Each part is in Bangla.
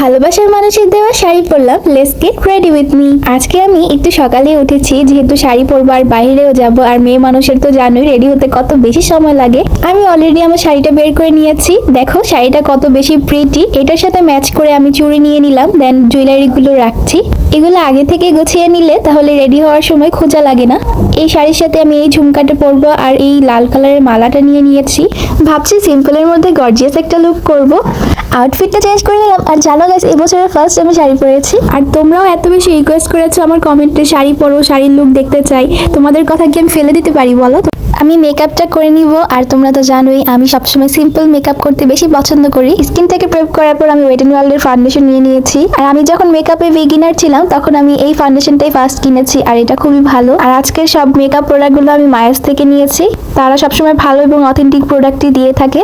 ভালোবাসার মানুষের দেওয়া শাড়ি পরলাম। Let's get ready with me. আজকে আমি একটু সকালে উঠেছি, যেহেতু শাড়ি পরবো আর বাইরেও যাব, আর মেয়ে মানুষের তো জানোই রেডি হতে কত বেশি সময় লাগে। আমি অলরেডি আমার শাড়িটা বের করে নিয়েছি। দেখো শাড়িটা কত বেশি প্রিটি। এটার সাথে ম্যাচ করে আমি চুড়ি নিয়ে নিলাম, দেন জুয়েলারি গুলো রাখছি। এগুলো আগে থেকে গুছিয়ে নিলে তাহলে রেডি হওয়ার সময় খোঁজা লাগে না। এই শাড়ির সাথে আমি এই ঝুমকাটা পরবো আর এই লাল কালারের মালাটা নিয়ে নিয়েছি। ভাবছি সিম্পলের মধ্যে গর্জিয়াস একটা লুক করব। আউটফিটটা চেঞ্জ করে নিলাম। আর জানো গাইস, এই বছরের ফার্স্ট আমি শাড়ি পরেছি। আর তোমরাও এত বেশি রিকোয়েস্ট করেছো আমার কমেন্টে শাড়ি পরো, শাড়ির লুক দেখতে চাই। তোমাদের কথা কি আমি ফেলে দিতে পারি বলো? আমি মেকআপটা করে নিব। আর তোমরা তো জানোই আমি সবসময় সিম্পল মেকআপ করতে বেশি পছন্দ করি। স্কিন থেকে প্রেপ করার পর আমি ওয়েট এন্ড ওয়াইল্ডের ফাউন্ডেশন নিয়ে নিয়েছি। আর আমি যখন মেকআপে বিগিনার ছিলাম তখন আমি এই ফাউন্ডেশনটাই ফার্স্ট কিনেছি, আর এটা খুবই ভালো। আর আজকের সব মেকআপ প্রোডাক্টগুলো আমি মায়াস থেকে নিয়েছি। তারা সবসময় ভালো এবং অথেন্টিক প্রোডাক্টই দিয়ে থাকে।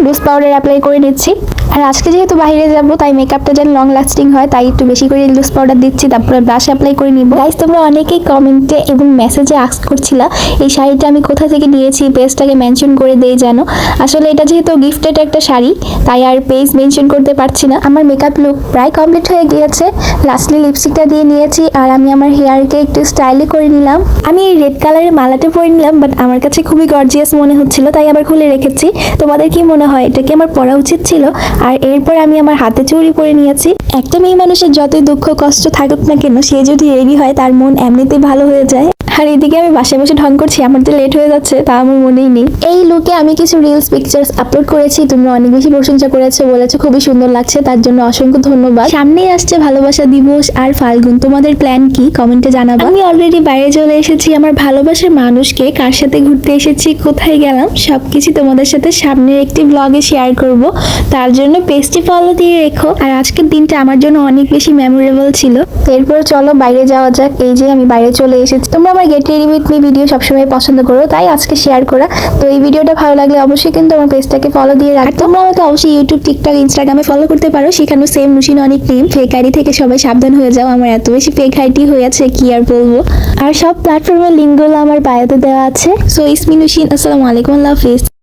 লুজ পাউডার অ্যাপ্লাই করে নিচ্ছি। আর আজকে যেহেতু বাইরে যাব তাই মেকআপটা যেন লং লাস্টিং হয়, তাই একটু বেশি করে লুজ পাউডার দিচ্ছি, তারপরে ব্লাশ অ্যাপ্লাই করে নিব। গাইস, তোমরা অনেকেই কমেন্টে এবং মেসেজে আস্ক করছিলা এই শাড়িটা আমি কোথা থেকে নিয়েছি, পেজটাকে মেনশন করে দেই যেন। আসলে এটা যেহেতু গিফটেড একটা শাড়ি তাই আর পেজ মেনশন করতে পারছি না। আমার মেকআপ লুক প্রায় কমপ্লিট হয়ে গিয়েছে। লাস্টলি লিপস্টিকটা দিয়ে নিয়েছি আর আমি আমার হেয়ারকে একটু স্টাইলি করে নিলাম। আমি এই রেড কালারের মালাটা পরে নিলাম, বাট আমার কাছে খুবই গর্জিয়াস মনে হচ্ছিল তাই আবার খুলে রেখেছি। তোমাদের কি মনে হয় এটা কি আমার পরা উচিত ছিল? আর এরপর আমি আমার হাতে চুড়ি পরে নিয়েছি। একটা মেয়ে মানুষের যতই দুঃখ কষ্ট থাকুক না কেন, সে যদি রেডি হয় তার মন এমনিতেই ভালো হয়ে যায়। আর এদিকে আমি বাসায় বসে ঢং করছি, আমার তো লেট হয়ে যাচ্ছে তা আমার মনেই নেই। এই লুকে আমি কিছু রিলস পিকচার্স আপলোড করেছি, তোমরা অনেক বেশি প্রশংসা করেছো, বলেছো খুবই সুন্দর লাগছে, তার জন্য অসংখ্য ধন্যবাদ। সামনেই আসছে ভালোবাসা দিবস আর ফাল্গুন, তোমাদের প্ল্যান কি কমেন্টে জানাবো। আমি অলরেডি বাইরে চলে এসেছি। আমার ভালোবাসার মানুষকে কার সাথে ঘুরতে এসেছি, কোথায় গেলাম সবকিছু তোমাদের সাথে সামনের একটি ব্লগে শেয়ার করব। তার জন্য পেজটি ফলো দিয়ে রেখো। আর আজকের দিনটা আমার জন্য অনেক বেশি মেমোরেবল ছিল। এরপর চলো বাইরে যাওয়া যাক। এই যে আমি বাইরে চলে এসেছি। তোমরা আমার get ready with me video সবসময় পছন্দ করো, তাই আজকে শেয়ার করা। তো এই ভিডিওটা ভালো লাগলে অবশ্যই কিন্তু আমার পেজটাকে ফলো দিয়ে রাখো। তোমরা আমাকে অবশ্যই ইউটিউব, টিকটক, ইনস্টাগ্রামে ফলো করতে পারো। সেখানে সেম নুসিন অনেক নেম। ফেক আইডি থেকে সবাই সাবধান হয়ে যাও, আমার এত বেশি ফেক আইডি হয়েছে কি আর বলবো। আর সব প্ল্যাটফর্মের লিঙ্কগুলো আমার বায়োতে দেওয়া আছে। সো ইসমি নুসিন, আসসালামু আলাইকুম, আল্লাহ হাফেজ।